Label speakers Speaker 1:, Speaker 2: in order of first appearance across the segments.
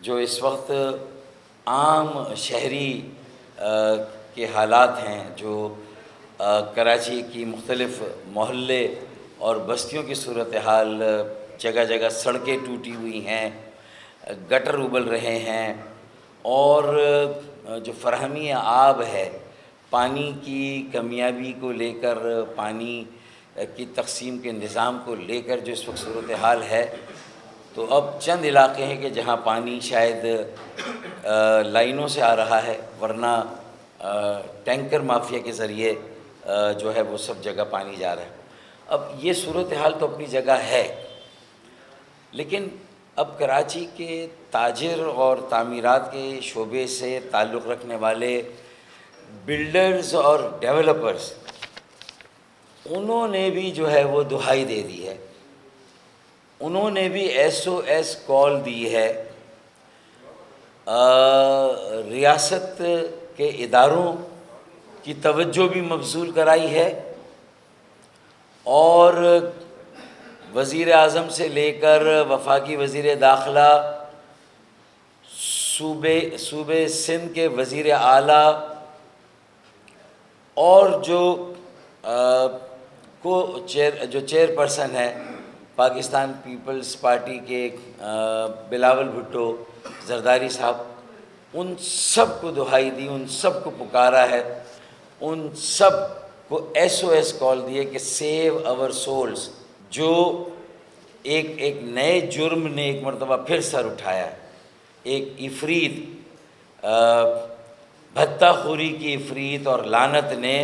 Speaker 1: جو اس وقت عام شہری کے حالات ہیں، جو کراچی کی مختلف محلے اور بستیوں کی صورتحال، جگہ جگہ سڑکیں ٹوٹی ہوئی ہیں، گٹر ابل رہے ہیں، اور جو فراہمی آب ہے، پانی کی کمیابی کو لے کر، پانی کی تقسیم کے نظام کو لے کر جو اس وقت صورتحال ہے، تو اب چند علاقے ہیں کہ جہاں پانی شاید لائنوں سے آ رہا ہے، ورنہ ٹینکر مافیا کے ذریعے جو ہے وہ سب جگہ پانی جا رہا ہے۔ اب یہ صورتحال تو اپنی جگہ ہے، لیکن اب کراچی کے تاجر اور تعمیرات کے شعبے سے تعلق رکھنے والے بلڈرز اور ڈیولپرز، انہوں نے بھی جو ہے وہ دہائی دے دی ہے، انہوں نے بھی SOS کال دی ہے، ریاست کے اداروں کی توجہ بھی مبذول کرائی ہے، اور وزیر اعظم سے لے کر وفاقی وزیر داخلہ، صوبے سندھ کے وزیر اعلیٰ، اور جو چیئر پرسن ہے پاکستان پیپلز پارٹی کے بلاول بھٹو زرداری صاحب، ان سب کو دہائی دی، ان سب کو پکارا ہے، ان سب کو SOS کال دیے کہ سیو اور سولز۔ جو ایک نئے جرم نے ایک مرتبہ پھر سر اٹھایا ہے، ایک عفریت، بھتہ خوری کی عفریت اور لعنت نے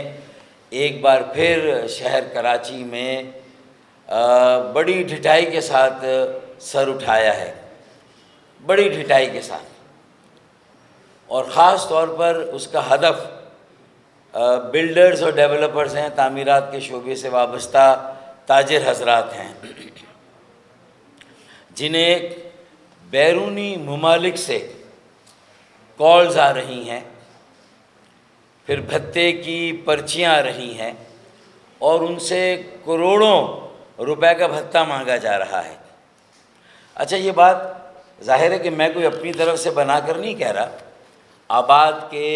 Speaker 1: ایک بار پھر شہر کراچی میں بڑی ڈھٹائی کے ساتھ سر اٹھایا ہے، بڑی ڈھٹائی کے ساتھ، اور خاص طور پر اس کا ہدف بلڈرز اور ڈیولپرز ہیں، تعمیرات کے شعبے سے وابستہ تاجر حضرات ہیں، جنہیں بیرونی ممالک سے کالز آ رہی ہیں، پھر بھتے کی پرچیاں آ رہی ہیں، اور ان سے کروڑوں روپے کا بھتہ مانگا جا رہا ہے۔ اچھا، یہ بات ظاہر ہے کہ میں کوئی اپنی طرف سے بنا کر نہیں کہہ رہا۔ آباد کے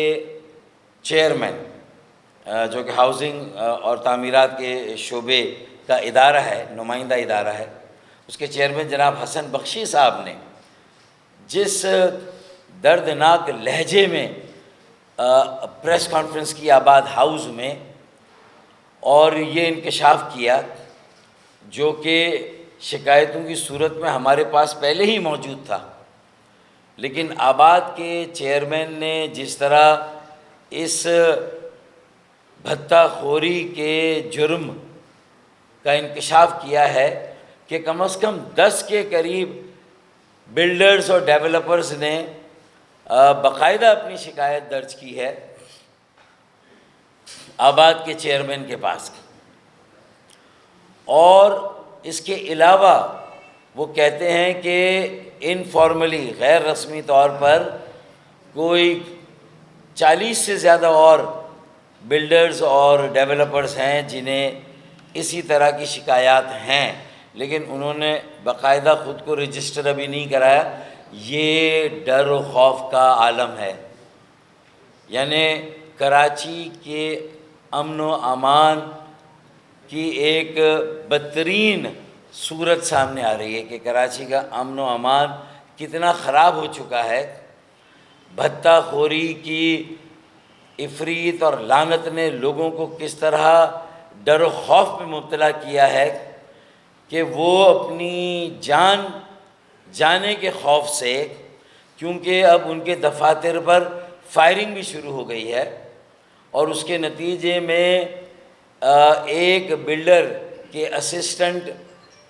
Speaker 1: چیئرمین، جو کہ ہاؤسنگ اور تعمیرات کے شعبے کا ادارہ ہے، نمائندہ ادارہ ہے، اس کے چیئرمین جناب حسن بخشی صاحب نے جس دردناک لہجے میں پریس کانفرنس کی آباد ہاؤس میں، اور یہ انکشاف کیا جو کہ شکایتوں کی صورت میں ہمارے پاس پہلے ہی موجود تھا، لیکن آباد کے چیئرمین نے جس طرح اس بھتہ خوری کے جرم کا انکشاف کیا ہے کہ کم از کم 10 کے قریب بلڈرز اور ڈیولپرز نے باقاعدہ اپنی شکایت درج کی ہے آباد کے چیئرمین کے پاس، اور اس کے علاوہ وہ کہتے ہیں کہ انفارملی، غیر رسمی طور پر کوئی 40 سے زیادہ اور بلڈرز اور ڈیولپرز ہیں جنہیں اسی طرح کی شکایات ہیں، لیکن انہوں نے باقاعدہ خود کو رجسٹر ابھی نہیں کرایا۔ یہ ڈر و خوف کا عالم ہے، یعنی کراچی کے امن و امان کی ایک بدترین صورت سامنے آ رہی ہے کہ کراچی کا امن و امان کتنا خراب ہو چکا ہے۔ بھتہ خوری کی عفریت اور لعنت نے لوگوں کو کس طرح ڈر و خوف میں مبتلا کیا ہے کہ وہ اپنی جان جانے کے خوف سے، کیونکہ اب ان کے دفاتر پر فائرنگ بھی شروع ہو گئی ہے، اور اس کے نتیجے میں ایک بلڈر کے اسسٹنٹ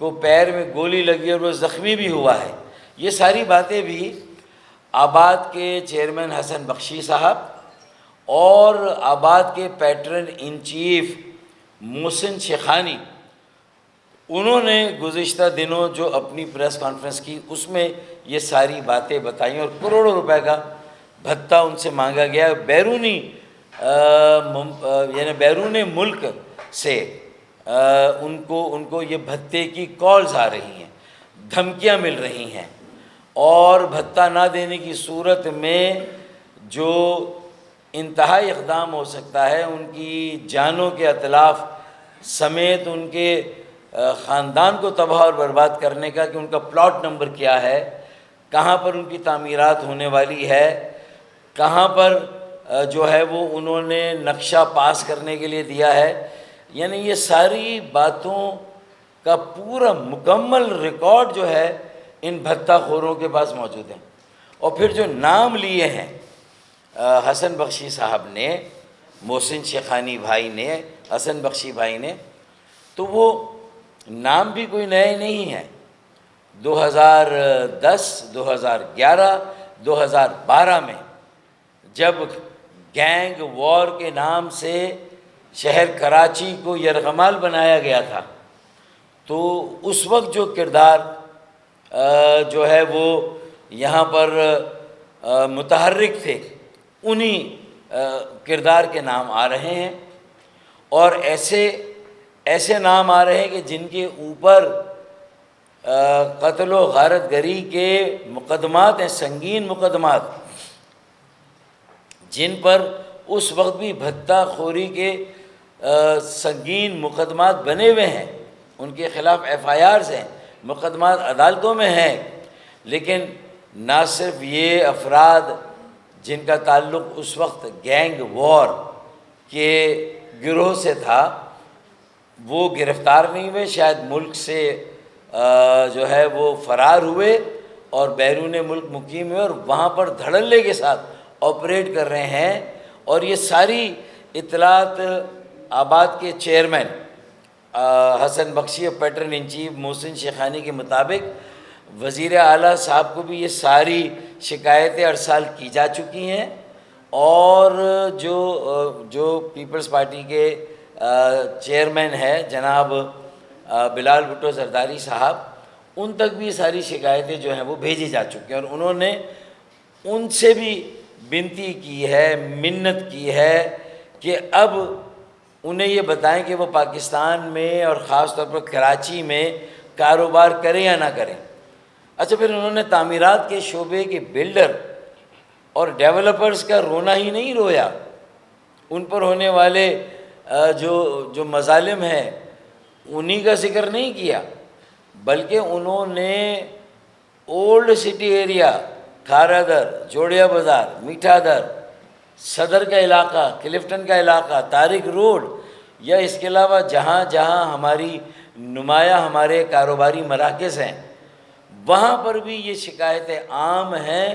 Speaker 1: کو پیر میں گولی لگی اور وہ زخمی بھی ہوا ہے۔ یہ ساری باتیں بھی آباد کے چیئرمین حسن بخشی صاحب اور آباد کے پیٹرن ان چیف محسن شیخانی، انہوں نے گزشتہ دنوں جو اپنی پریس کانفرنس کی اس میں یہ ساری باتیں بتائیں، اور کروڑوں روپے کا بھتہ ان سے مانگا گیا، یعنی بیرون ملک سے ان کو یہ بھتے کی کالز آ رہی ہیں، دھمکیاں مل رہی ہیں، اور بھتہ نہ دینے کی صورت میں جو انتہائی اقدام ہو سکتا ہے، ان کی جانوں کے اتلاف سمیت ان کے خاندان کو تباہ اور برباد کرنے کا، کہ ان کا پلاٹ نمبر کیا ہے، کہاں پر ان کی تعمیرات ہونے والی ہے، کہاں پر جو ہے وہ انہوں نے نقشہ پاس کرنے کے لیے دیا ہے، یعنی یہ ساری باتوں کا پورا مکمل ریکارڈ جو ہے ان بھتہ خوروں کے پاس موجود ہے۔ اور پھر جو نام لیے ہیں حسن بخشی صاحب نے، محسن شیخانی بھائی نے، حسن بخشی بھائی نے، تو وہ نام بھی کوئی نئے نہیں ہیں۔ 2010، 2011، 2012 میں جب گینگ وار کے نام سے شہر کراچی کو یرغمال بنایا گیا تھا، تو اس وقت جو کردار جو ہے وہ یہاں پر متحرک تھے، انہی کردار کے نام آ رہے ہیں، اور ایسے نام آ رہے ہیں کہ جن کے اوپر قتل و غارت گری کے مقدمات ہیں، سنگین مقدمات، جن پر اس وقت بھی بھتہ خوری کے سنگین مقدمات بنے ہوئے ہیں، ان کے خلاف FIRs ہیں، مقدمات عدالتوں میں ہیں۔ لیکن نہ صرف یہ افراد جن کا تعلق اس وقت گینگ وار کے گروہ سے تھا، وہ گرفتار نہیں ہوئے، شاید ملک سے جو ہے وہ فرار ہوئے اور بیرون ملک مقیم ہوئے، اور وہاں پر دھڑلے کے ساتھ آپریٹ کر رہے ہیں۔ اور یہ ساری اطلاعات آباد کے چیئرمین حسن بخشی اور پیٹرن ان چیف محسن شیخانی کے مطابق وزیر اعلیٰ صاحب کو بھی یہ ساری شکایتیں ارسال کی جا چکی ہیں، اور جو پیپلز پارٹی کے چیئرمین ہے جناب بلال بھٹو زرداری صاحب، ان تک بھی یہ ساری شکایتیں جو ہیں وہ بھیجی جا چکی ہیں، اور انہوں نے ان سے بھی بنتی کی ہے، منت کی ہے کہ اب انہیں یہ بتائیں کہ وہ پاکستان میں اور خاص طور پر کراچی میں کاروبار کریں یا نہ کریں۔ اچھا، پھر انہوں نے تعمیرات کے شعبے کے بلڈر اور ڈیولپرز کا رونا ہی نہیں رویا، ان پر ہونے والے جو مظالم ہیں انہی کا ذکر نہیں کیا، بلکہ انہوں نے اولڈ سٹی ایریا، کھارا در، جوڑیا بازار، میٹھا در، صدر کا علاقہ، کلفٹن کا علاقہ، طارق روڈ، یا اس کے علاوہ جہاں جہاں ہماری نمایاں ہمارے کاروباری مراکز ہیں، وہاں پر بھی یہ شکایتیں عام ہیں،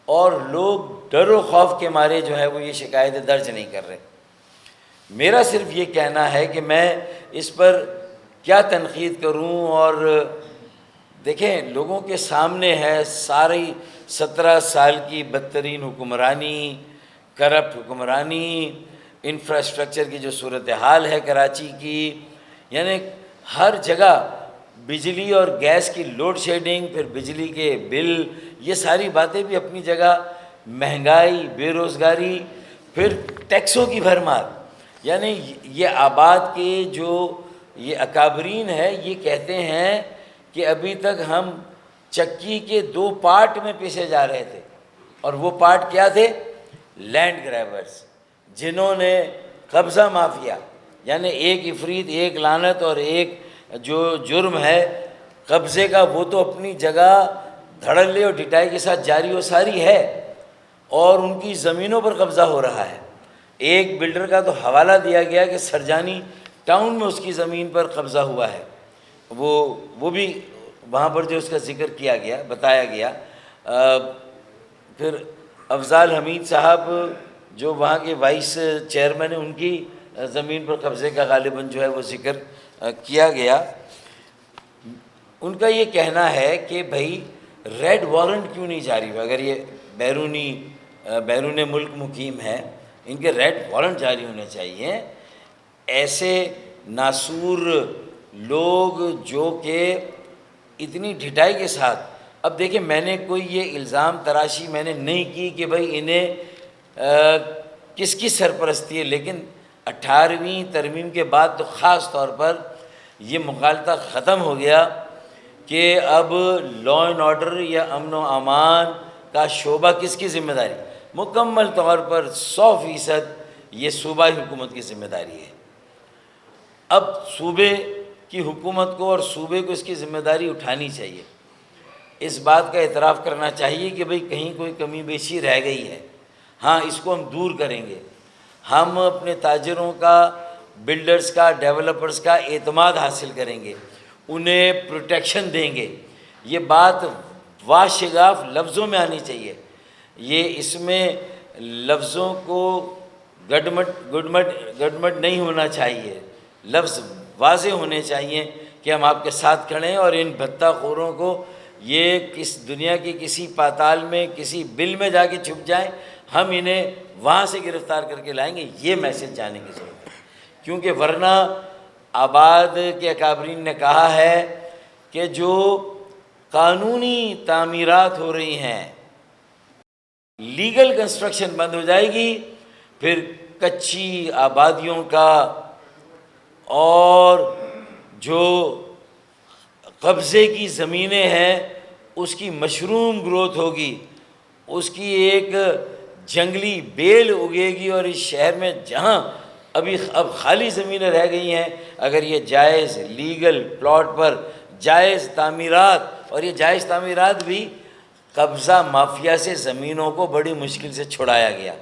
Speaker 1: اور لوگ ڈر و خوف کے مارے جو ہے وہ یہ شکایتیں درج نہیں کر رہے۔ میرا صرف یہ کہنا ہے کہ میں اس پر کیا تنقید کروں، اور دیکھیں لوگوں کے سامنے ہے ساری 17 سال کی بدترین حکمرانی، کرپٹ حکمرانی، انفراسٹرکچر کی جو صورتحال ہے کراچی کی، یعنی ہر جگہ بجلی اور گیس کی لوڈ شیڈنگ، پھر بجلی کے بل، یہ ساری باتیں بھی اپنی جگہ، مہنگائی، بے روزگاری، پھر ٹیکسوں کی بھرمار، یعنی یہ آباد کے جو یہ اکابرین ہے یہ کہتے ہیں کہ ابھی تک ہم چکی کے 2 پارٹ میں پیسے جا رہے تھے، اور وہ پارٹ کیا تھے؟ لینڈ گریبرز، جنہوں نے قبضہ مافیا، یعنی ایک عفریت، ایک لعنت، اور ایک جو جرم ہے قبضے کا، وہ تو اپنی جگہ دھڑلے اور ڈٹائی کے ساتھ جاری و ساری ہے، اور ان کی زمینوں پر قبضہ ہو رہا ہے۔ ایک بلڈر کا تو حوالہ دیا گیا کہ سرجانی ٹاؤن میں اس کی زمین پر قبضہ ہوا ہے، وہ بھی وہاں پر جو اس کا ذکر کیا گیا، بتایا گیا۔ پھر افضال حمید صاحب جو وہاں کے وائس چیئرمین ہیں، ان کی زمین پر قبضے کا غالباً جو ہے وہ ذکر کیا گیا۔ ان کا یہ کہنا ہے کہ بھائی ریڈ وارنٹ کیوں نہیں جاری ہوا؟ اگر یہ بیرون ملک مقیم ہے، ان کے ریڈ وارنٹ جاری ہونے چاہیے۔ ایسے ناسور لوگ جو کہ اتنی ڈھٹائی کے ساتھ، اب دیکھیں میں نے کوئی یہ الزام تراشی میں نے نہیں کی کہ بھائی انہیں کس کی سرپرستی ہے، لیکن 18ویں ترمیم کے بعد تو خاص طور پر یہ مغالطہ ختم ہو گیا کہ اب لا اینڈ آرڈر یا امن و امان کا شعبہ کس کی ذمہ داری؟ مکمل طور پر 100% یہ صوبائی حکومت کی ذمہ داری ہے۔ اب صوبے کی حکومت کو اور صوبے کو اس کی ذمہ داری اٹھانی چاہیے، اس بات کا اعتراف کرنا چاہیے کہ بھئی کہیں کوئی کمی بیشی رہ گئی ہے، ہاں اس کو ہم دور کریں گے، ہم اپنے تاجروں کا، بلڈرز کا، ڈیولپرز کا اعتماد حاصل کریں گے، انہیں پروٹیکشن دیں گے۔ یہ بات واشگاف لفظوں میں آنی چاہیے، یہ اس میں لفظوں کو گڈمٹ نہیں ہونا چاہیے، لفظ واضح ہونے چاہیے کہ ہم آپ کے ساتھ کھڑے ہیں، اور ان بھتہ خوروں کو یہ کس دنیا کی کسی پاتال میں کسی بل میں جا کے چھپ جائیں، ہم انہیں وہاں سے گرفتار کر کے لائیں گے، یہ میسج جانے کی ضرورت ہے۔ کیونکہ ورنہ آباد کے اکابرین نے کہا ہے کہ جو قانونی تعمیرات ہو رہی ہیں، لیگل کنسٹرکشن بند ہو جائے گی، پھر کچی آبادیوں کا اور جو قبضے کی زمینیں ہیں اس کی مشروم گروتھ ہوگی، اس کی ایک جنگلی بیل اگے گی، اور اس شہر میں جہاں اب خالی زمینیں رہ گئی ہیں، اگر یہ جائز لیگل پلاٹ پر جائز تعمیرات، اور یہ جائز تعمیرات بھی قبضہ مافیا سے زمینوں کو بڑی مشکل سے چھڑایا گیا،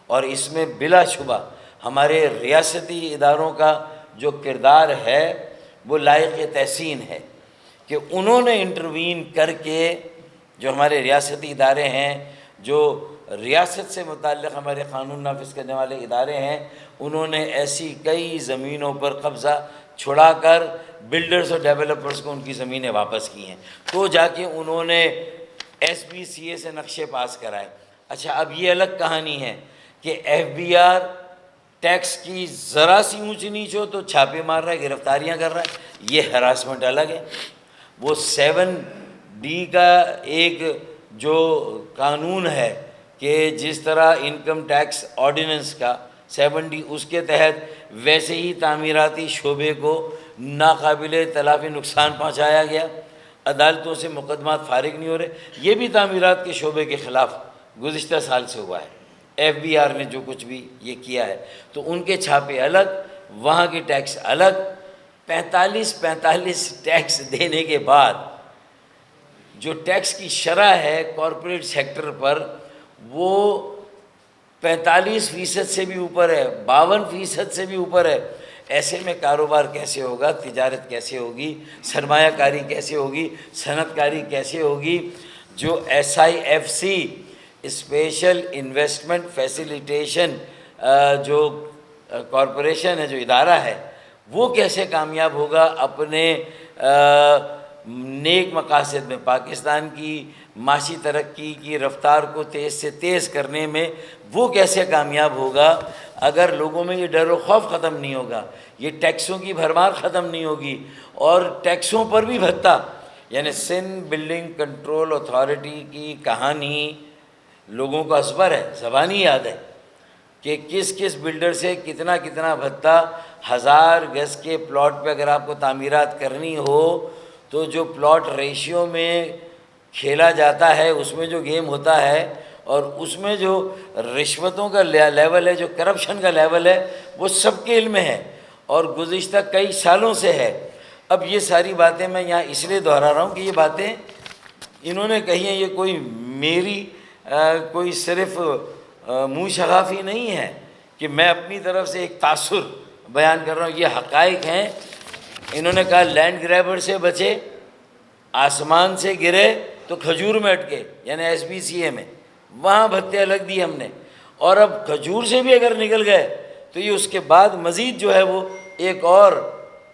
Speaker 1: اور اس میں بلا شبہ ہمارے ریاستی اداروں کا جو کردار ہے وہ لائق تحسین ہے کہ انہوں نے انٹروین کر کے، جو ہمارے ریاستی ادارے ہیں، جو ریاست سے متعلق ہمارے قانون نافذ کرنے والے ادارے ہیں، انہوں نے ایسی کئی زمینوں پر قبضہ چھڑا کر بلڈرز اور ڈیولپرز کو ان کی زمینیں واپس کی ہیں، تو جا کے انہوں نے SBCA سے نقشے پاس کرائے۔ اچھا، اب یہ الگ کہانی ہے کہ FBR ٹیکس کی ذرا سی اونچ نیچ ہو تو چھاپے مار رہا ہے، گرفتاریاں کر رہا ہے، یہ ہراسمنٹ الگ ہے۔ وہ 7D کا ایک جو قانون ہے کہ جس طرح انکم ٹیکس آرڈیننس کا 7D، اس کے تحت ویسے ہی تعمیراتی شعبے کو ناقابل تلافی نقصان پہنچایا گیا، عدالتوں سے مقدمات فارغ نہیں ہو رہے۔ یہ بھی تعمیرات کے شعبے کے خلاف گزشتہ سال سے ہوا ہے، FBR نے جو کچھ بھی یہ کیا ہے، تو ان کے چھاپے الگ، وہاں کی ٹیکس الگ۔ 45 ٹیکس دینے کے بعد جو ٹیکس کی شرح ہے کارپوریٹ سیکٹر پر، وہ 45% سے بھی اوپر ہے، 52% سے بھی اوپر ہے۔ ایسے میں کاروبار کیسے ہوگا، تجارت کیسے ہوگی، سرمایہ کاری کیسے ہوگی، صنعت کاری کیسے ہوگی؟ جو SIFC اسپیشل انویسٹمنٹ فیسیلیٹیشن جو کارپوریشن ہے، جو ادارہ ہے، وہ کیسے کامیاب ہوگا اپنے نیک مقاصد میں، پاکستان کی معاشی ترقی کی رفتار کو تیز سے تیز کرنے میں وہ کیسے کامیاب ہوگا اگر لوگوں میں یہ ڈر و خوف ختم نہیں ہوگا، یہ ٹیکسوں کی بھرمار ختم نہیں ہوگی، اور ٹیکسوں پر بھی بھتہ۔ یعنی سندھ بلڈنگ کنٹرول اتھارٹی کی کہانی لوگوں کو ازبر ہے، زبانی یاد ہے کہ کس کس بلڈر سے کتنا کتنا بھتہ۔ 1000 گز کے پلاٹ پہ اگر آپ کو تعمیرات کرنی ہو تو جو پلاٹ ریشیو میں کھیلا جاتا ہے، اس میں جو گیم ہوتا ہے، اور اس میں جو رشوتوں کا لیول ہے، جو کرپشن کا لیول ہے، وہ سب کے علم میں ہے اور گزشتہ کئی سالوں سے ہے۔ اب یہ ساری باتیں میں یہاں اس لیے دہرا رہا ہوں کہ یہ باتیں انہوں نے کہی ہیں، یہ کوئی میری کوئی صرف منہ شغافی نہیں ہے کہ میں اپنی طرف سے ایک تاثر بیان کر رہا ہوں، یہ حقائق ہیں۔ انہوں نے کہا لینڈ گریبر سے بچے، آسمان سے گرے تو کھجور میں اٹکے، یعنی SBCA میں وہاں بھتے الگ دیے ہم نے، اور اب کھجور سے بھی اگر نکل گئے تو یہ اس کے بعد مزید جو ہے وہ ایک اور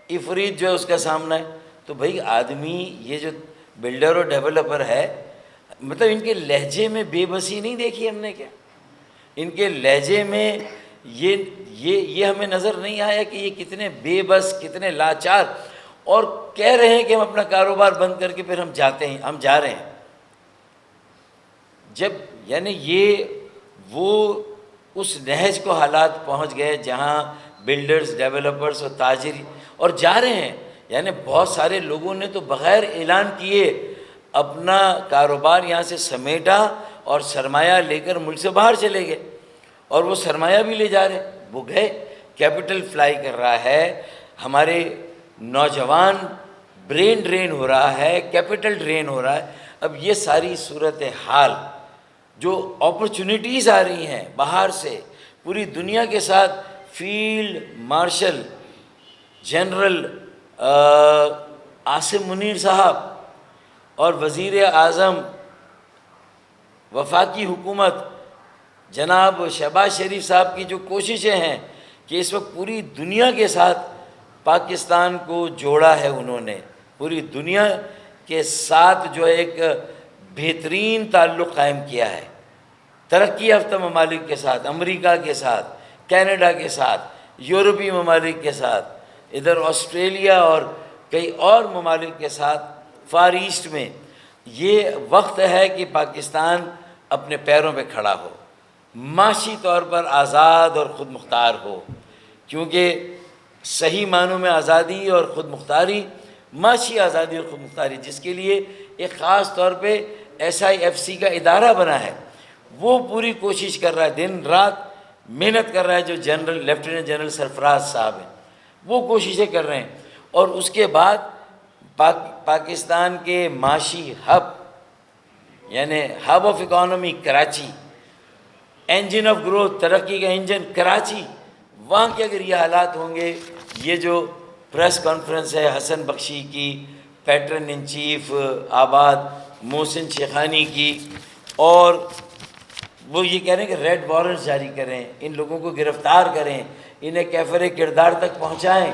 Speaker 1: افریت جو ہے اس کا سامنا ہے۔ تو بھئی آدمی یہ جو بلڈر اور ڈیولپر ہے، مطلب ان کے لہجے میں بے بسی نہیں دیکھی ہم نے کیا؟ ان کے لہجے میں یہ ہمیں نظر نہیں آیا کہ یہ کتنے بے بس، کتنے لاچار، اور کہہ رہے ہیں کہ ہم اپنا کاروبار بند کر کے پھر ہم جا رہے ہیں۔ جب یعنی یہ وہ اس نہج کو حالات پہنچ گئے جہاں بلڈرز، ڈیولپرز اور تاجر اور جا رہے ہیں، یعنی بہت سارے لوگوں نے تو بغیر اعلان کیے اپنا کاروبار یہاں سے سمیٹا اور سرمایہ لے کر ملک سے باہر چلے گئے، اور وہ سرمایہ بھی لے جا رہے، وہ گئے، کیپٹل فلائی کر رہا ہے، ہمارے نوجوان برین ڈرین ہو رہا ہے، کیپٹل ڈرین ہو رہا ہے۔ اب یہ ساری صورتحال جو اپرچونٹیز آ رہی ہیں باہر سے، پوری دنیا کے ساتھ field marshal general Asim Munir صاحب اور وزیر اعظم وفاقی حکومت جناب شہباز شریف صاحب کی جو کوششیں ہیں کہ اس وقت پوری دنیا کے ساتھ پاکستان کو جوڑا ہے، انہوں نے پوری دنیا کے ساتھ جو ایک بہترین تعلق قائم کیا ہے، ترقی یافتہ ممالک کے ساتھ، امریکہ کے ساتھ، کینیڈا کے ساتھ، یورپی ممالک کے ساتھ، ادھر آسٹریلیا اور کئی اور ممالک کے ساتھ، فار ایسٹ میں۔ یہ وقت ہے کہ پاکستان اپنے پیروں پہ کھڑا ہو، معاشی طور پر آزاد اور خود مختار ہو، کیونکہ صحیح معنوں میں آزادی اور خود مختاری، معاشی آزادی اور خود مختاری، جس کے لیے ایک خاص طور پہ SIFC کا ادارہ بنا ہے، وہ پوری کوشش کر رہا ہے، دن رات محنت کر رہا ہے، جو لیفٹیننٹ جنرل سرفراز صاحب ہیں وہ کوششیں کر رہے ہیں۔ اور اس کے بعد پاکستان کے معاشی ہب، یعنی hub of economy Karachi, engine of growth, ترقی کا انجن کراچی، وہاں کے اگر یہ حالات ہوں گے، یہ جو پریس کانفرنس ہے حسن بخشی کی، پیٹرن ان چیف آباد محسن شیخانی کی، اور وہ یہ کہہ رہے ہیں کہ ریڈ وارنٹس جاری کریں، ان لوگوں کو گرفتار کریں، انہیں کیفر کردار تک پہنچائیں،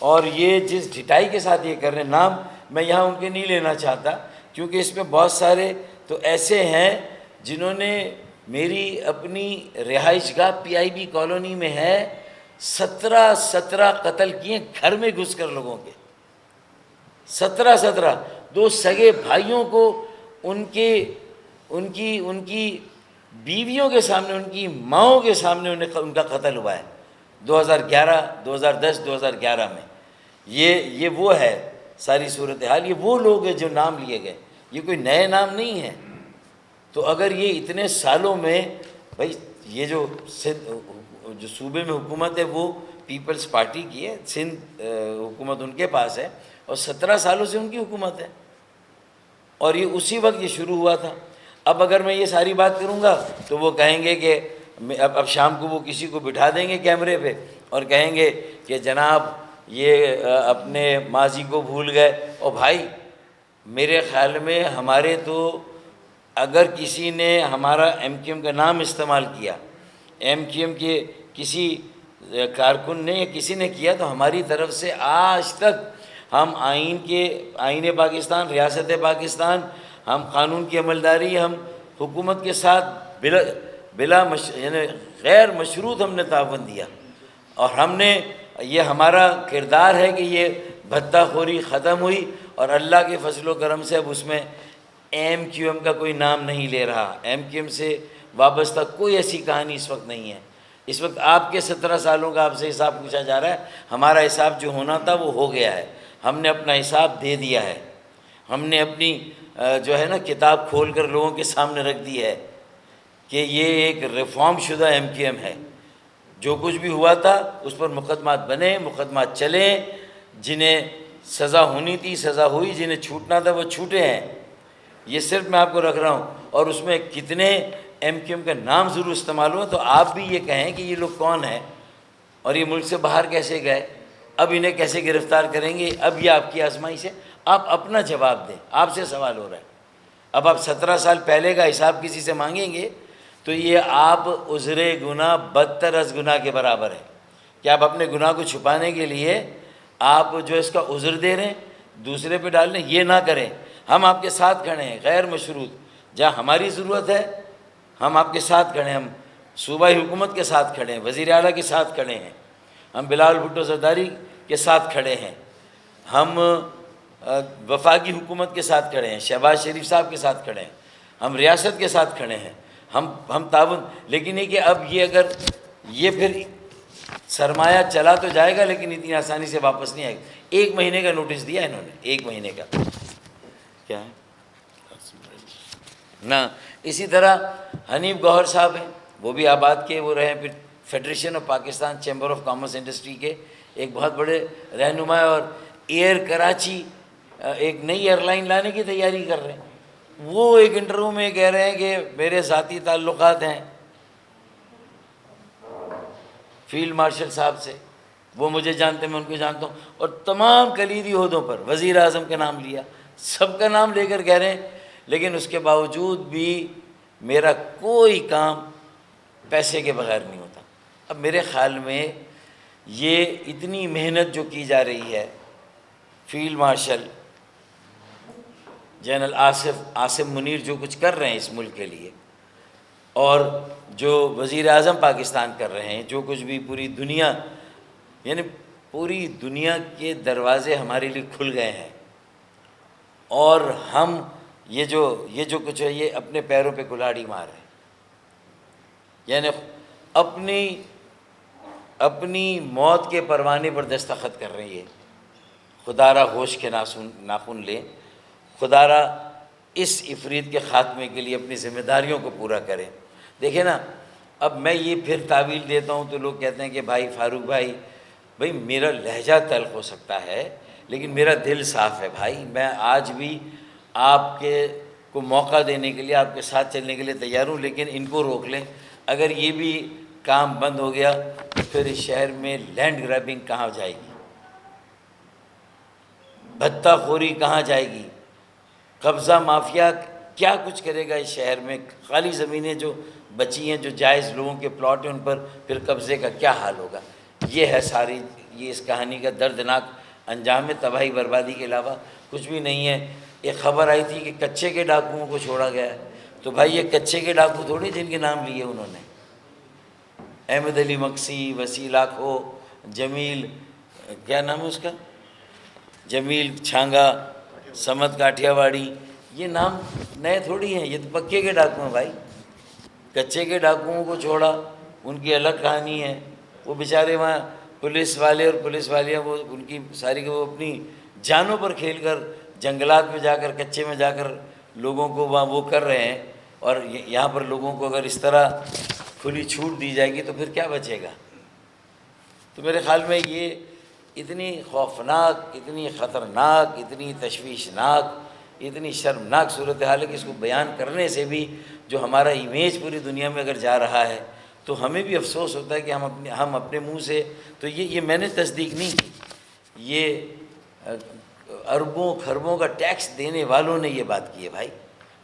Speaker 1: اور یہ جس ڈھٹائی کے ساتھ یہ کر رہے ہیں، نام میں یہاں ان کے نہیں لینا چاہتا کیونکہ اس میں بہت سارے تو ایسے ہیں جنہوں نے میری اپنی رہائش گاہ PIB کالونی میں ہے 17 قتل کیے گھر میں گھس کر لوگوں کے، 17 دو سگے بھائیوں کو ان کی بیویوں کے سامنے، ان کی ماؤں کے سامنے ان کا قتل ہوا ہے 2011 میں۔ یہ وہ ہے ساری صورتحال، یہ وہ لوگ ہیں جو نام لیے گئے، یہ کوئی نئے نام نہیں ہیں۔ تو اگر یہ اتنے سالوں میں، بھائی یہ جو صوبے میں حکومت ہے وہ پیپلز پارٹی کی ہے، سندھ حکومت ان کے پاس ہے، اور 17 سالوں سے ان کی حکومت ہے، اور یہ اسی وقت یہ شروع ہوا تھا۔ اب اگر میں یہ ساری بات کروں گا تو وہ کہیں گے کہ اب شام کو وہ کسی کو بٹھا دیں گے کیمرے پہ اور کہیں گے کہ جناب یہ اپنے ماضی کو بھول گئے۔ اور بھائی میرے خیال میں ہمارے تو اگر کسی نے ہمارا MQM کا نام استعمال کیا، MQM کے کسی کارکن نے یا کسی نے کیا، تو ہماری طرف سے آج تک ہم آئین پاکستان، ریاست پاکستان، ہم قانون کی عملداری، ہم حکومت کے ساتھ یعنی غیر مشروط ہم نے تعاون دیا، اور ہم نے یہ ہمارا کردار ہے کہ یہ بھتہ خوری ختم ہوئی، اور اللہ کے فضل و کرم سے اب اس میں MQM کا کوئی نام نہیں لے رہا، MQM سے وابستہ کوئی ایسی کہانی اس وقت نہیں ہے۔ اس وقت آپ کے 17 سالوں کا آپ سے حساب پوچھا جا رہا ہے، ہمارا حساب جو ہونا تھا وہ ہو گیا ہے، ہم نے اپنا حساب دے دیا ہے، ہم نے اپنی جو ہے نا کتاب کھول کر لوگوں کے سامنے رکھ دی ہے کہ یہ ایک ریفارم شدہ MQM ہے۔ جو کچھ بھی ہوا تھا اس پر مقدمات بنے، مقدمات چلے، جنہیں سزا ہونی تھی سزا ہوئی، جنہیں چھوٹنا تھا وہ چھوٹے ہیں۔ یہ صرف میں آپ کو رکھ رہا ہوں، اور اس میں کتنے MQM کا نام ضرور استعمال ہوا، تو آپ بھی یہ کہیں کہ یہ لوگ کون ہیں اور یہ ملک سے باہر کیسے گئے، اب انہیں کیسے گرفتار کریں گے، اب یہ آپ کی آزمائش ہے، آپ اپنا جواب دیں، آپ سے سوال ہو رہا ہے۔ اب آپ 17 سال پہلے کا حساب کسی سے مانگیں گے تو یہ آپ عذر گناہ بدتر از گناہ کے برابر ہے، کہ آپ اپنے گناہ کو چھپانے کے لیے آپ جو اس کا عذر دے رہے ہیں دوسرے پہ ڈال رہے ہیں، یہ نہ کریں۔ ہم آپ کے ساتھ کھڑے ہیں غیر مشروط، جہاں ہماری ضرورت ہے ہم آپ کے ساتھ کھڑے ہیں، ہم صوبائی حکومت کے ساتھ کھڑے ہیں، وزیر اعلیٰ کے ساتھ کھڑے ہیں، ہم بلاول بھٹو زرداری کے ساتھ کھڑے ہیں، ہم وفاقی حکومت کے ساتھ کھڑے ہیں، شہباز شریف صاحب کے ساتھ کھڑے ہیں، ہم ریاست کے ساتھ کھڑے ہیں، ہم تعاون۔ لیکن یہ کہ اب یہ اگر یہ پھر سرمایہ چلا تو جائے گا لیکن اتنی آسانی سے واپس نہیں آئے گا۔ 1 مہینے کا نوٹس دیا انہوں نے، 1 مہینے کا. کیا ہے نا. اسی طرح حنیف گوہر صاحب ہیں، وہ بھی آباد کے وہ رہے ہیں، پھر federation of Pakistan chamber of commerce industry کے ایک بہت بڑے رہنما، اور ایئر کراچی ایک نئی ایئر لائن لانے کی تیاری کر رہے ہیں. وہ ایک انٹرویو میں کہہ رہے ہیں کہ میرے ذاتی تعلقات ہیں فیلڈ مارشل صاحب سے، وہ مجھے جانتے ہیں، میں ان کو جانتا ہوں. اور تمام کلیدی عہدوں پر وزیر اعظم کا نام لیا، سب کا نام لے کر کہہ رہے ہیں، لیکن اس کے باوجود بھی میرا کوئی کام پیسے کے بغیر نہیں ہوتا. اب میرے خیال میں یہ اتنی محنت جو کی جا رہی ہے، field marshal general Asim Munir جو کچھ کر رہے ہیں اس ملک کے لیے، اور جو وزیر اعظم پاکستان کر رہے ہیں، جو کچھ بھی پوری دنیا، یعنی پوری دنیا کے دروازے ہمارے لیے کھل گئے ہیں، اور ہم یہ جو کچھ ہے یہ اپنے پیروں پہ کلاڑی مار رہے ہیں. یعنی اپنی موت کے پروانے پر دستخط کر رہی ہے. خدا را ہوش کے ناخن لیں، خدا را اس افریت کے خاتمے کے لیے اپنی ذمہ داریوں کو پورا کریں. دیکھیں نا، اب میں یہ پھر تعویل دیتا ہوں تو لوگ کہتے ہیں کہ بھائی فاروق بھائی میرا لہجہ تلخ ہو سکتا ہے لیکن میرا دل صاف ہے بھائی. میں آج بھی آپ کے کو موقع دینے کے لیے، آپ کے ساتھ چلنے کے لیے تیار ہوں، لیکن ان کو روک لیں. اگر یہ بھی کام بند ہو گیا تو پھر اس شہر میں لینڈ گریبنگ کہاں جائے گی، بھتہ خوری کہاں جائے گی، قبضہ مافیا کیا کچھ کرے گا اس شہر میں. خالی زمینیں جو بچی ہیں، جو جائز لوگوں کے پلاٹ ہیں، ان پر پھر قبضے کا کیا حال ہوگا. یہ ہے ساری، یہ اس کہانی کا دردناک انجام ہے. تباہی بربادی کے علاوہ کچھ بھی نہیں ہے. ایک خبر آئی تھی کہ کچے کے ڈاکوؤں کو چھوڑا گیا ہے، تو بھائی یہ کچے کے ڈاکو تھوڑی جن کے نام لیے انہوں نے، احمد علی مکسی، وسیع لاکھو، جمیل، کیا نام ہے اس کا، جمیل چھانگا، سمت کاٹھیا واڑی، یہ نام نئے تھوڑی ہیں، یہ تو پکے کے ڈاکو ہیں بھائی. کچے کے ڈاکوؤں کو چھوڑا، ان کی الگ کہانی ہے. وہ بیچارے وہاں پولیس والے اور پولیس والیاں، وہ ان کی ساری وہ اپنی جانوں پر کھیل کر جنگلات میں جا کر، کچے میں جا کر لوگوں کو وہاں وہ کر رہے ہیں. اور یہاں پر لوگوں کو اگر اس طرح کھلی چھوٹ دی جائے گی تو پھر کیا بچے گا. تو میرے خیال میں یہ اتنی خوفناک، اتنی خطرناک، اتنی تشویشناک، اتنی شرمناک صورتحال ہے کہ اس کو بیان کرنے سے بھی جو ہمارا امیج پوری دنیا میں اگر جا رہا ہے تو ہمیں بھی افسوس ہوتا ہے کہ ہم اپنے منہ سے تو یہ میں نے تصدیق نہیں کی، یہ اربوں خربوں کا ٹیکس دینے والوں نے یہ بات کی ہے بھائی.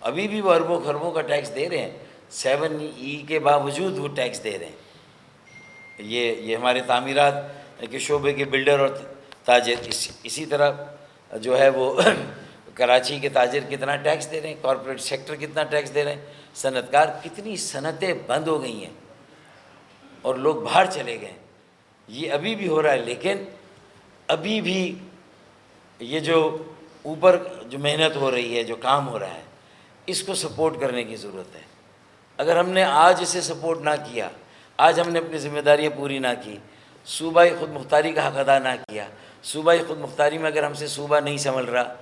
Speaker 1: ابھی بھی وہ اربوں خربوں کا ٹیکس دے رہے ہیں، 7E کے باوجود وہ ٹیکس دے رہے ہیں. یہ ہمارے تعمیرات کے شعبے کے بلڈر اور تاجر، اسی طرح جو ہے وہ کراچی کے تاجر کتنا ٹیکس دے رہے ہیں، کارپوریٹ سیکٹر کتنا ٹیکس دے رہے ہیں، صنعت کار، کتنی صنعتیں بند ہو گئی ہیں اور لوگ باہر چلے گئے. یہ ابھی بھی ہو رہا ہے، لیکن ابھی بھی یہ جو اوپر جو محنت ہو رہی ہے، جو کام ہو رہا ہے، اس کو سپورٹ کرنے کی ضرورت ہے. اگر ہم نے آج اسے سپورٹ نہ کیا، آج ہم نے اپنی ذمہ داریاں پوری نہ کی، صوبائی خود مختاری کا حق ادا نہ کیا، صوبائی خود مختاری میں اگر ہم سے صوبہ نہیں سنبھل رہا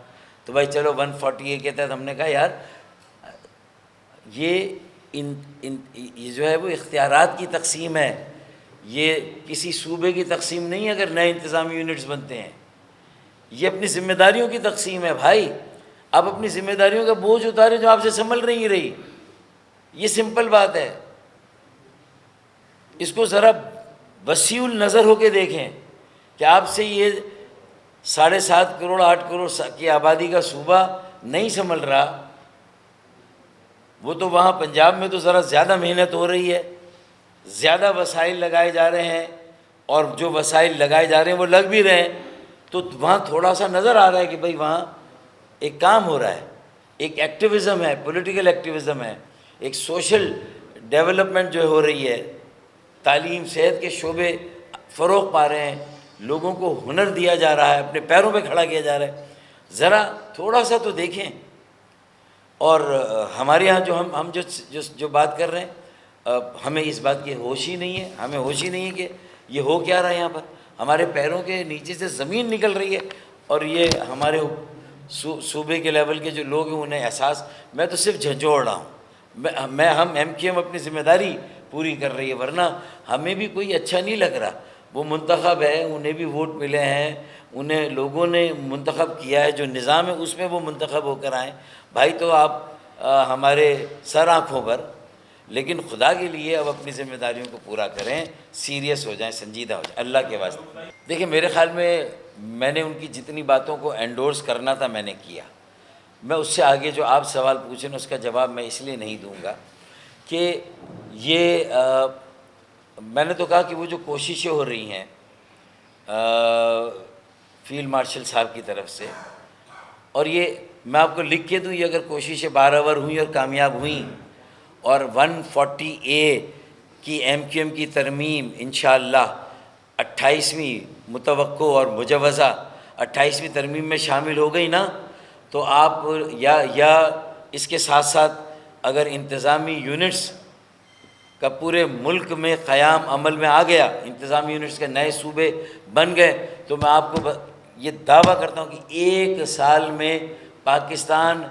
Speaker 1: تو بھائی چلو 140A کے تحت ہم نے کہا یار یہ جو ہے وہ اختیارات کی تقسیم ہے، یہ کسی صوبے کی تقسیم نہیں ہے. اگر نئے انتظامی یونٹس بنتے ہیں، یہ اپنی ذمہ داریوں کی تقسیم ہے بھائی. آپ اپنی ذمہ داریوں کا بوجھ اتارے جو آپ سے سنبھل نہیں رہی. یہ سمپل بات ہے. اس کو ذرا وسیع النظر ہو کے دیکھیں کہ آپ سے یہ 7.5 کروڑ 8 کروڑ کی آبادی کا صوبہ نہیں سنبھل رہا. وہ تو وہاں پنجاب میں تو ذرا زیادہ محنت ہو رہی ہے، زیادہ وسائل لگائے جا رہے ہیں، اور جو وسائل لگائے جا رہے ہیں وہ لگ بھی رہے ہیں، تو وہاں تھوڑا سا نظر آ رہا ہے کہ بھئی وہاں ایک کام ہو رہا ہے، ایک ایکٹیویزم ہے، پولیٹیکل ایکٹیویزم ہے، ایک سوشل ڈیولپمنٹ جو ہو رہی ہے. تعلیم صحت کے شعبے فروغ پا رہے ہیں، لوگوں کو ہنر دیا جا رہا ہے، اپنے پیروں پہ کھڑا کیا جا رہا ہے. ذرا تھوڑا سا تو دیکھیں. اور ہمارے یہاں جو ہم جو بات کر رہے ہیں، ہمیں اس بات کی ہوش ہی نہیں ہے. ہمیں ہوش ہی نہیں ہے کہ یہ ہو کیا رہا ہے یہاں پر. ہمارے پیروں کے نیچے سے زمین نکل رہی ہے، اور یہ ہمارے صوبے کے لیول کے جو لوگ ہیں انہیں احساس، میں تو صرف جھنجھوڑ رہا ہوں، ہم ایم کیو ایم اپنی ذمہ داری پوری کر رہی ہے، ورنہ ہمیں بھی کوئی اچھا نہیں لگ رہا۔ وہ منتخب ہے، انہیں بھی ووٹ ملے ہیں، انہیں لوگوں نے منتخب کیا ہے، جو نظام ہے اس میں وہ منتخب ہو کر آئیں بھائی، تو آپ ہمارے سر آنکھوں پر، لیکن خدا کے لیے اب اپنی ذمہ داریوں کو پورا کریں، سیریس ہو جائیں، سنجیدہ ہو جائیں اللہ کے واسطے۔ دیکھیں میرے خیال میں نے ان کی جتنی باتوں کو انڈورس کرنا تھا میں نے کیا۔ میں اس سے آگے جو آپ سوال پوچھیں اس کا جواب میں اس لیے نہیں دوں گا کہ یہ میں نے تو کہا کہ وہ جو کوششیں ہو رہی ہیں فیلڈ مارشل صاحب کی طرف سے، اور یہ میں آپ کو لکھ کے دوں، یہ اگر کوششیں بارآور ہوئیں اور کامیاب ہوئیں اور 140A کی ایم کیو ایم کی ترمیم انشاءاللہ 28ویں متوقع اور مجوزہ 28ویں ترمیم میں شامل ہو گئی نا، تو آپ یا اس کے ساتھ ساتھ اگر انتظامی یونٹس کا پورے ملک میں قیام عمل میں آ گیا، انتظامی یونٹس کے نئے صوبے بن گئے، تو میں آپ کو یہ دعویٰ کرتا ہوں کہ 1 سال میں پاکستان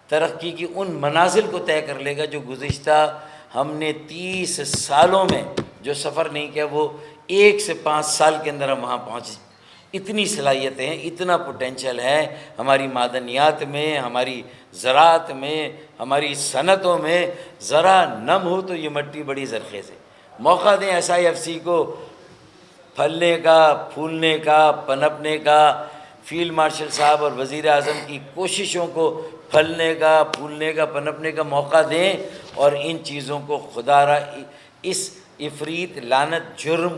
Speaker 1: ترقی کی ان منازل کو طے کر لے گا جو گزشتہ ہم نے 30 سالوں میں جو سفر نہیں کیا، وہ 1 سے 5 سال کے اندر ہم وہاں پہنچے۔ اتنی صلاحیتیں ہیں، اتنا پوٹینشل ہے ہماری معدنیات میں، ہماری زراعت میں، ہماری صنعتوں میں، ذرا نم ہو تو یہ مٹی بڑی زرخیز ہے۔ موقع دیں ایس آئی ایف سی کو پھلنے کا، پھولنے کا، پنپنے کا، فیلڈ مارشل صاحب اور وزیر اعظم کی کوششوں کو پھلنے کا، پھولنے کا، پنپنے کا موقع دیں، اور ان چیزوں کو خدا را اس عفریت لعنت جرم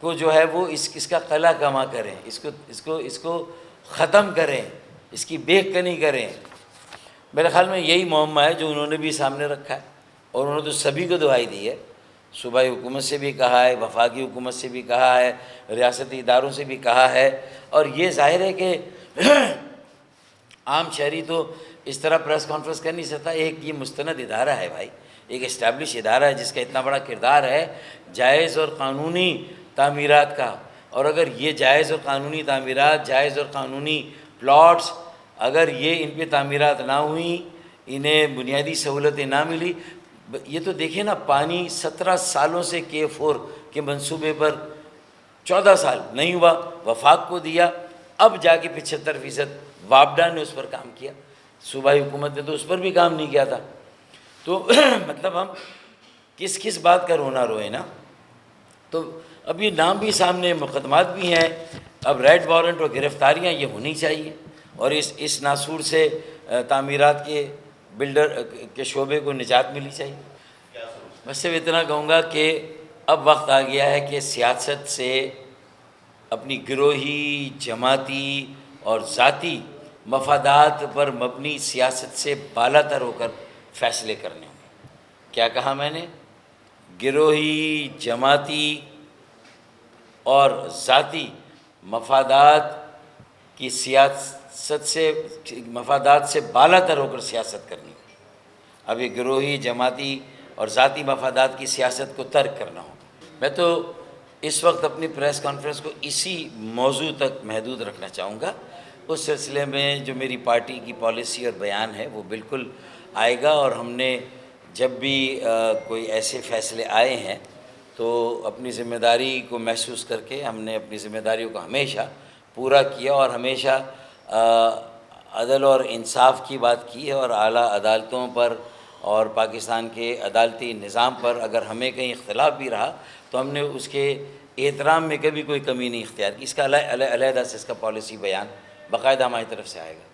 Speaker 1: کو جو ہے وہ اس کا قلع کما کریں، اس کو ختم کریں، اس کی بیک کنی کریں۔ میرے خیال میں یہی معمہ ہے جو انہوں نے بھی سامنے رکھا ہے، اور انہوں نے تو سبھی کو دعائی دی ہے، صوبائی حکومت سے بھی کہا ہے، وفاقی حکومت سے بھی کہا ہے، ریاستی اداروں سے بھی کہا ہے، اور یہ ظاہر ہے کہ عام شہری تو اس طرح پریس کانفرنس کر نہیں سکتا۔ ایک یہ مستند ادارہ ہے بھائی، ایک اسٹیبلش ادارہ ہے جس کا اتنا بڑا کردار ہے جائز اور قانونی تعمیرات کا، اور اگر یہ جائز اور قانونی تعمیرات، جائز اور قانونی پلاٹس، اگر یہ ان پہ تعمیرات نہ ہوئیں، انہیں بنیادی سہولتیں نہ ملی، یہ تو دیکھیں نا، پانی 17 سالوں سے K4 کے منصوبے پر 14 سال نہیں ہوا، وفاق کو دیا، اب جا کے 75% وابڈا نے اس پر کام کیا، صوبائی حکومت نے تو اس پر بھی کام نہیں کیا تھا۔ تو مطلب ہم کس بات کا رونا روئے نا۔ تو اب یہ نام بھی سامنے، مقدمات بھی ہیں، اب ریڈ وارنٹ اور گرفتاریاں یہ ہونی چاہیے، اور اس ناسور سے تعمیرات کے بلڈر کے شعبے کو نجات ملی چاہیے۔ بس صرف اتنا کہوں گا کہ اب وقت آ گیا ہے کہ سیاست سے اپنی گروہی، جماعتی اور ذاتی مفادات پر مبنی سیاست سے بالا تر ہو کر فیصلے کرنے ہوں گے۔ کیا کہا میں نے؟ گروہی، جماعتی اور ذاتی مفادات کی سیاست سے، مفادات سے بالا تر ہو کر سیاست کرنی ہوگی۔ اب یہ گروہی، جماعتی اور ذاتی مفادات کی سیاست کو ترک کرنا ہوگا۔ میں تو اس وقت اپنی پریس کانفرنس کو اسی موضوع تک محدود رکھنا چاہوں گا۔ اس سلسلے میں جو میری پارٹی کی پالیسی اور بیان ہے وہ بالکل آئے گا، اور ہم نے جب بھی کوئی ایسے فیصلے آئے ہیں تو اپنی ذمہ داری کو محسوس کر کے ہم نے اپنی ذمہ داریوں کو ہمیشہ پورا کیا، اور ہمیشہ عدل اور انصاف کی بات کی ہے، اور اعلیٰ عدالتوں پر اور پاکستان کے عدالتی نظام پر اگر ہمیں کہیں اختلاف بھی رہا تو ہم نے اس کے احترام میں کبھی کوئی کمی نہیں اختیار کی۔ اس کا علیحدہ سے اس کا پالیسی بیان باقاعدہ ہماری طرف سے آئے گا۔